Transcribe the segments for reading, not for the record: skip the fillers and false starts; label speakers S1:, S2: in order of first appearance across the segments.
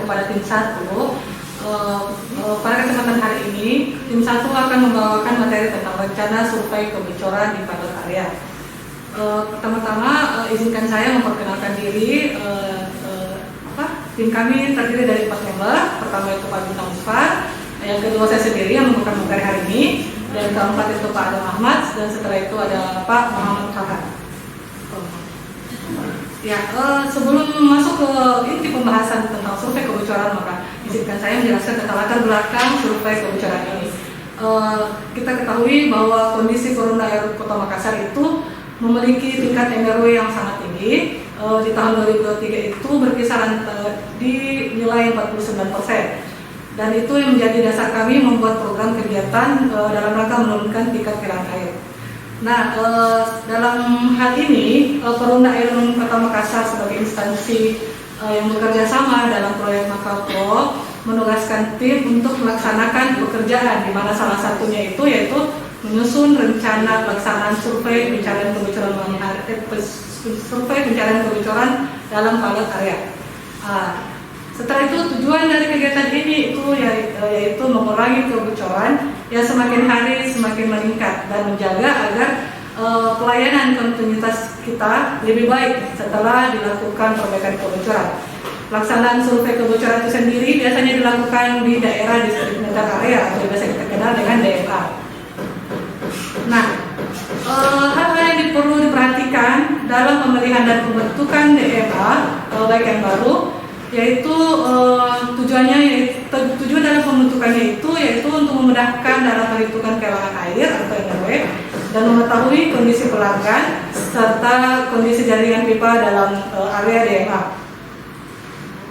S1: kepada tim 1. Pada kesempatan hari ini, tim 1 akan membawakan materi tentang rencana survei kebocoran di pilot area. Pertama-tama izinkan saya memperkenalkan diri. Tim kami terdiri dari 4 member. Pertama itu Pak Bintang Musfar, yang kedua saya sendiri yang membuka materi hari ini, dan keempat itu Pak Adam Ahmad, dan setelah itu ada Pak Muhammad Hakan. Ya, sebelum masuk ke inti pembahasan tentang survei kebocoran, maka izinkan saya menjelaskan tentang latar belakang survei kebocoran ini. Kita ketahui bahwa kondisi Korunda Air Kota Makassar itu memiliki tingkat MRW yang sangat tinggi. Di tahun 2023 itu berkisar di nilai 49%. Dan itu yang menjadi dasar kami membuat program kegiatan dalam rangka menurunkan tingkat kehilangan air. Nah, dalam hal ini Korunda Air Kota Makassar sebagai instansi yang bekerja sama dalam proyek Makapro menugaskan tim untuk melaksanakan pekerjaan, di mana salah satunya itu yaitu menyusun rencana pelaksanaan survei pencarian kebocoran dalam pilot area. Setelah itu tujuan dari kegiatan ini itu yaitu mengurangi kebocoran yang semakin hari semakin meningkat dan menjaga agar pelayanan kontinuitas kita lebih baik setelah dilakukan perbaikan kebocoran. Pelaksanaan survei kebocoran itu sendiri biasanya dilakukan di daerah distrik meter area atau biasa kita kenal dengan DMA. Nah, hal-hal yang perlu diperhatikan dalam pemilihan dan pembentukan DMA baik yang baru, yaitu tujuan dalam pembentukannya itu yaitu untuk memudahkan dalam perhitungan kehilangan air atau NRW dan mengetahui kondisi pelanggan serta kondisi jaringan pipa dalam area DMA.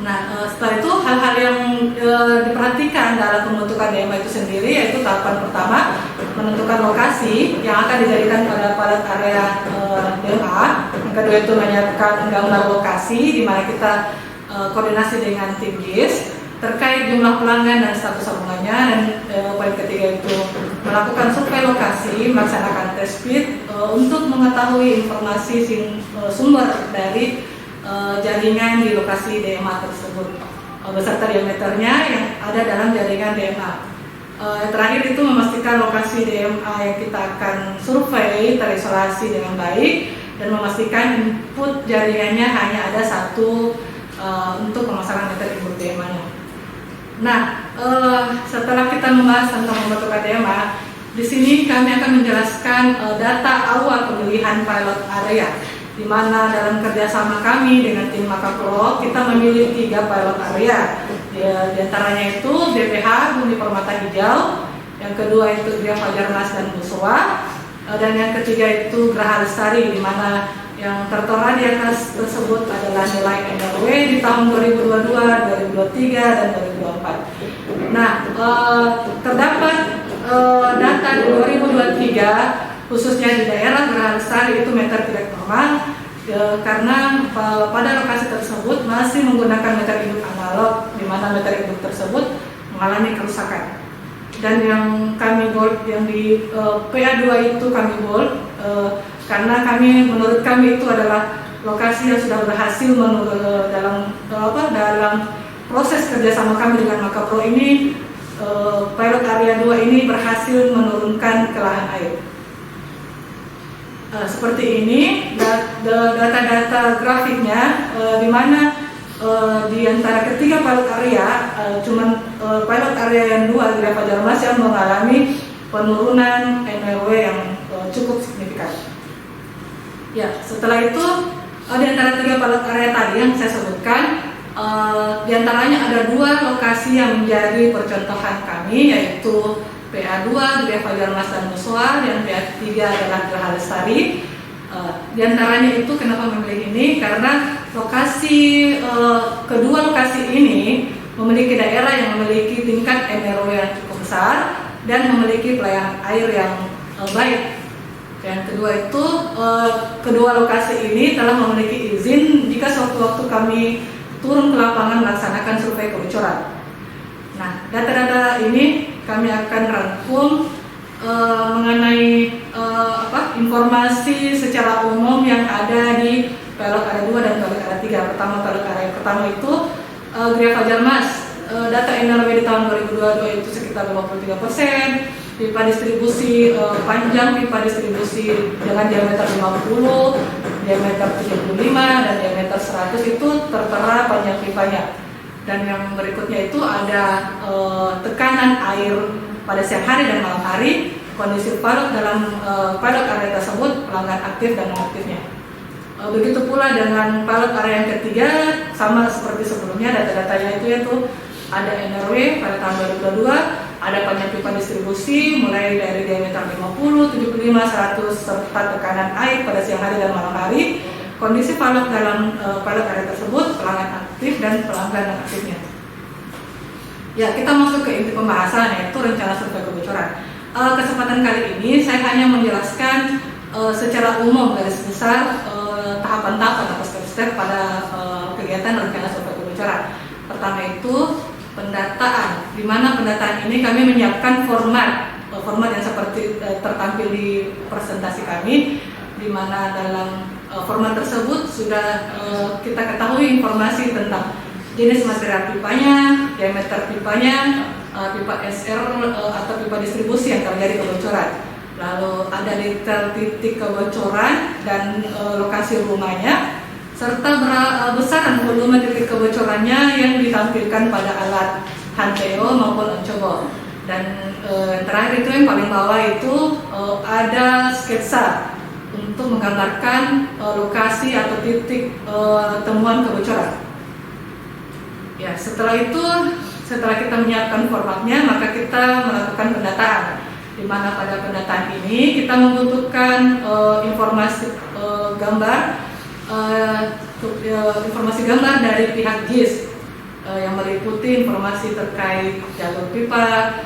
S1: Nah, setelah itu hal-hal yang diperhatikan dalam pembentukan DMA itu sendiri yaitu tahapan pertama menentukan lokasi yang akan dijadikan pada pilot area DMA. Yang kedua itu menyiapkan gambar lokasi di mana kita koordinasi dengan tim GIS terkait jumlah pelanggan dan status sambungannya, dan poin ketiga itu melakukan survei lokasi, melaksanakan test bed untuk mengetahui informasi sumber dari jaringan di lokasi DMA tersebut beserta diameternya yang ada dalam jaringan DMA. Terakhir itu memastikan lokasi DMA yang kita akan survei terisolasi dengan baik dan memastikan input jaringannya hanya ada satu untuk pemasangan meter input DMA-nya. Nah, setelah kita membahas tentang pembentukan DMA, di sini kami akan menjelaskan data awal pemilihan pilot area, di mana dalam kerjasama kami dengan tim Makapro kita memilih 3 pilot area. Di antaranya itu BPH Bumi Permata Hijau, yang kedua itu Gria Fajarnas dan Buswa, dan yang ketiga itu Geraha Lestari, di mana yang tertera di atas tersebut adalah nilai NRW di tahun 2022, 2023, dan 2024. Nah, terdapat data di 2023 khususnya di daerah Geraha Lestari itu meter tidak normal karena pada lokasi tersebut masih menggunakan meter induk analog, di mana meter induk tersebut mengalami kerusakan. Dan yang kami bold, yang di PA2 itu kami bold karena menurut kami itu adalah lokasi yang sudah berhasil dalam proses kerjasama kami dengan Makapro ini. Pilot area 2 ini berhasil menurunkan kehilangan air. Seperti ini data-data grafiknya, di mana di antara ketiga pilot area pilot area yang 2 Gria Fajarnas yang mengalami penurunan NRW yang cukup signifikan. Ya, setelah itu di antara 3 pilot area tadi yang saya sebutkan, di antaranya ada 2 lokasi yang menjadi percontohan kami, yaitu PA2 Gria Fajarnas dan Buswa, dan PA3 adalah Geraha Lestari. Di antaranya itu kenapa memilih ini? Karena kedua lokasi ini memiliki daerah yang memiliki tingkat NRW yang cukup besar dan memiliki pelayanan air yang baik. Yang kedua itu kedua lokasi ini telah memiliki izin jika sewaktu-waktu kami turun ke lapangan melaksanakan survei kebocoran. Nah, data-data ini kami akan rangkum mengenai informasi secara umum yang ada di pilot area 2 dan pilot area 3. Pilot area pertama itu Gria Fajarmas, data NRW di tahun 2022 itu sekitar 53%, pipa distribusi panjang pipa distribusi dengan diameter 50, diameter 75, dan diameter 100 itu tertera panjang pipanya. Dan yang berikutnya itu ada tekanan air pada siang hari dan malam hari, kondisi parut dalam parut area tersebut, pelanggan aktif dan non-aktifnya. Begitu pula dengan parut area yang ketiga, sama seperti sebelumnya, data-datanya itu yaitu ada NRW pada tahun 2022, ada panjang pipa distribusi mulai dari diameter 50, 75, 100, serta tekanan air pada siang hari dan malam hari, kondisi parut dalam parut area tersebut, pelanggan aktif dan pelanggan non aktifnya. Ya, kita masuk ke inti pembahasan, yaitu rencana survei kebocoran. Kesempatan kali ini saya hanya menjelaskan secara umum garis besar tahapan-tahapan atau step-step pada kegiatan rencana survei kebocoran. Pertama itu pendataan, di mana pendataan ini kami menyiapkan format yang seperti tertampil di presentasi kami, di mana dalam format tersebut sudah kita ketahui informasi tentang jenis material pipanya, diameter pipanya, pipa SR atau pipa distribusi yang terjadi kebocoran. Lalu ada detail titik kebocoran dan lokasi rumahnya, serta besaran volume titik kebocorannya yang ditampilkan pada alat Hanteo maupun Oncobo. Dan terakhir itu yang paling bawah itu ada sketsa untuk menggambarkan lokasi atau titik temuan kebocoran. Ya, setelah kita menyiapkan formatnya, maka kita melakukan pendataan. Di mana pada pendataan ini kita membutuhkan informasi gambar dari pihak GIS yang meliputi informasi terkait jalur pipa,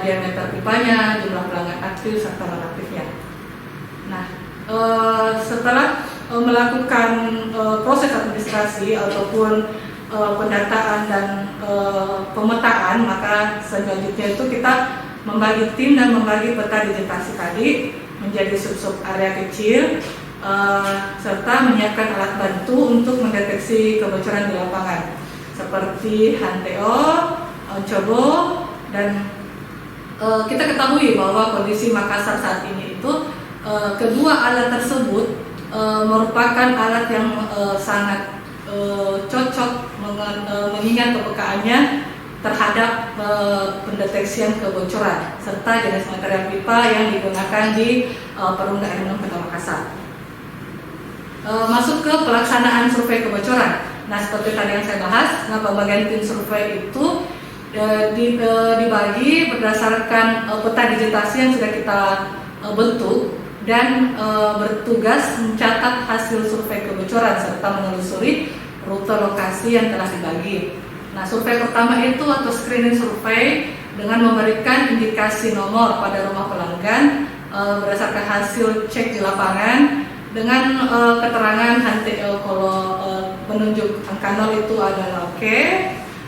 S1: diameter pipanya, jumlah pelanggan aktif serta non aktifnya. Nah, setelah melakukan proses administrasi ataupun pendataan dan pemetaan, maka selanjutnya itu kita membagi tim dan membagi peta digitasi tadi menjadi sub-sub area kecil, serta menyiapkan alat bantu untuk mendeteksi kebocoran di lapangan seperti Hanteo, Oncobo, dan kita ketahui bahwa kondisi Makassar saat ini itu kedua alat tersebut merupakan alat yang sangat cocok mengingat kepekaannya terhadap pendeteksian kebocoran serta jenis material pipa yang digunakan di Perumda Air Minum Kota Makassar. Masuk ke pelaksanaan survei kebocoran. Nah, seperti tadi yang saya bahas, pembagian tim survei itu dibagi berdasarkan peta digitasi yang sudah kita bentuk dan bertugas mencatat hasil survei kebocoran serta menelusuri rute lokasi yang telah dibagi. Nah, survei pertama itu atau screening survei dengan memberikan indikasi nomor pada rumah pelanggan berdasarkan hasil cek di lapangan dengan keterangan Hanteo kalau menunjuk angka 0 itu adalah oke,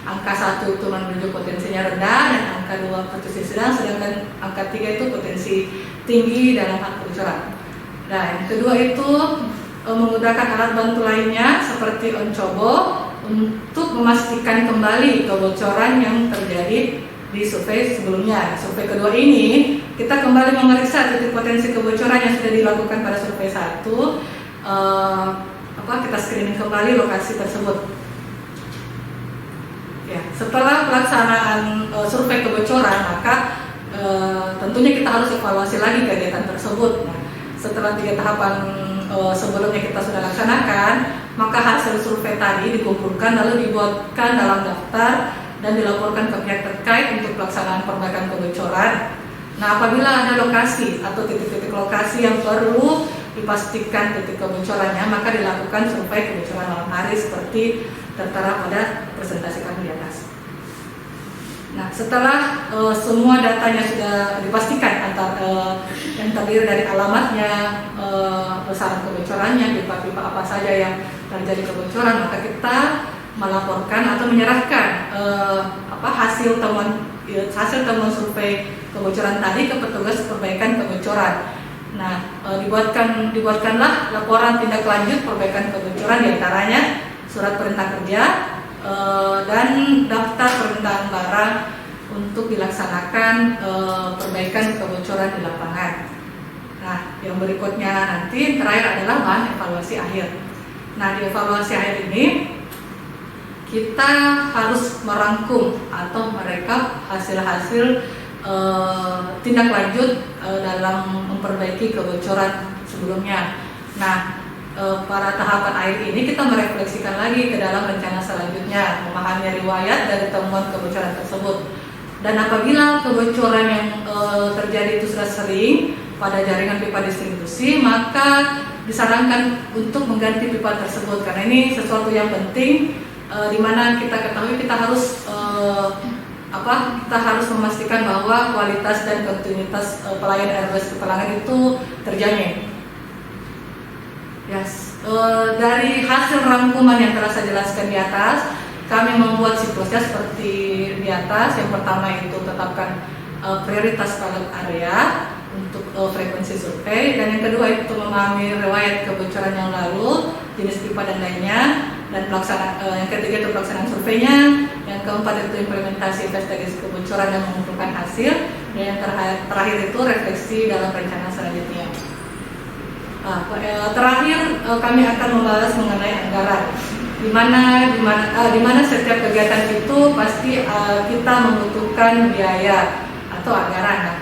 S1: angka 1 itu menunjuk potensinya rendah, dan angka 2 potensi sedang, sedangkan angka 3 itu potensi tinggi dalam hal kebocoran. Nah, yang kedua itu menggunakan alat bantu lainnya seperti Oncobo untuk memastikan kembali kebocoran yang terjadi di survei sebelumnya. Survei kedua ini kita kembali memeriksa titik potensi kebocoran yang sudah dilakukan pada survei 1. Kita screening kembali lokasi tersebut. Ya, setelah pelaksanaan survei kebocoran, maka tentunya kita harus evaluasi lagi kegiatan tersebut. Nah, setelah 3 tahapan sebelumnya kita sudah laksanakan, maka hasil survei tadi dikumpulkan lalu dibuatkan dalam daftar dan dilaporkan ke pihak terkait untuk pelaksanaan perbaikan kebocoran. Nah, apabila ada lokasi atau titik-titik lokasi yang perlu dipastikan titik kebocorannya, maka dilakukan survei kebocoran malam hari seperti tertera pada presentasi kami di atas. Nah, setelah semua datanya sudah dipastikan yang terdiri dari alamatnya, besaran kebocorannya, pipa-pipa apa saja yang terjadi kebocoran, maka kita melaporkan atau menyerahkan hasil temuan survei kebocoran tadi ke petugas perbaikan kebocoran. Nah, dibuatkanlah laporan tindak lanjut perbaikan kebocoran, diantaranya surat perintah kerja, dan daftar permintaan barang untuk dilaksanakan perbaikan kebocoran di lapangan. Nah, yang berikutnya nanti terakhir adalah bahan evaluasi akhir. Nah, di evaluasi akhir ini kita harus merangkum atau merekap hasil-hasil tindak lanjut dalam memperbaiki kebocoran sebelumnya. Nah, pada tahapan akhir ini kita merefleksikan lagi ke dalam rencana selanjutnya, memahami riwayat dari temuan kebocoran tersebut. Dan apabila kebocoran yang terjadi itu sudah sering pada jaringan pipa distribusi, maka disarankan untuk mengganti pipa tersebut, karena ini sesuatu yang penting, di mana kita ketahui kita harus memastikan bahwa kualitas dan kontinuitas pelayanan RWS Petalangan itu terjamin. Yes. Dari hasil rangkuman yang telah saya jelaskan di atas, kami membuat siklusnya seperti di atas. Yang pertama itu tetapkan prioritas pilot area untuk frekuensi survei, dan yang kedua itu memahami riwayat kebocoran yang lalu, jenis pipa dan lainnya, dan yang ketiga itu pelaksanaan surveinya, yang keempat itu implementasi investigasi kebocoran dan mengumpulkan hasil, dan yang terakhir itu refleksi dalam rencana selanjutnya. Terakhir kami akan membahas mengenai anggaran, di mana setiap kegiatan itu pasti kita membutuhkan biaya atau anggaran.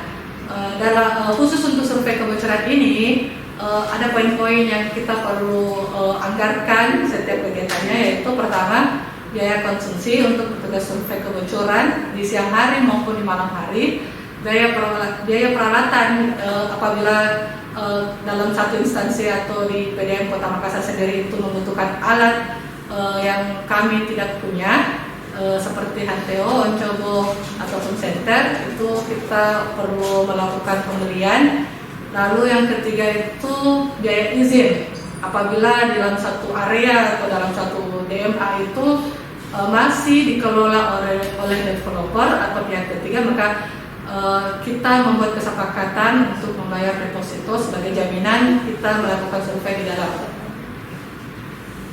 S1: Dalam khusus untuk survei kebocoran ini ada poin-poin yang kita perlu anggarkan setiap kegiatannya, yaitu pertama biaya konsumsi untuk petugas survei kebocoran di siang hari maupun di malam hari, biaya peralatan apabila dalam satu instansi atau di PDM Kota Makassar sendiri itu membutuhkan alat yang kami tidak punya, seperti Hanteo, Oncobo ataupun Center, itu kita perlu melakukan pembelian. Lalu yang ketiga itu biaya izin apabila di dalam satu area atau dalam satu DMA itu masih dikelola oleh developer atau pihak ketiga, maka kita membuat kesepakatan untuk membayar deposito sebagai jaminan kita melakukan survei di dalam.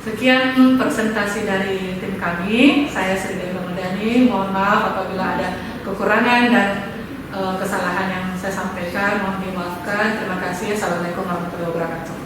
S1: Sekian presentasi dari tim kami. Saya Sri Dewi Ramadhani. Mohon maaf apabila ada kekurangan dan kesalahan yang saya sampaikan. Mohon dimaafkan. Terima kasih. Assalamualaikum warahmatullahi wabarakatuh.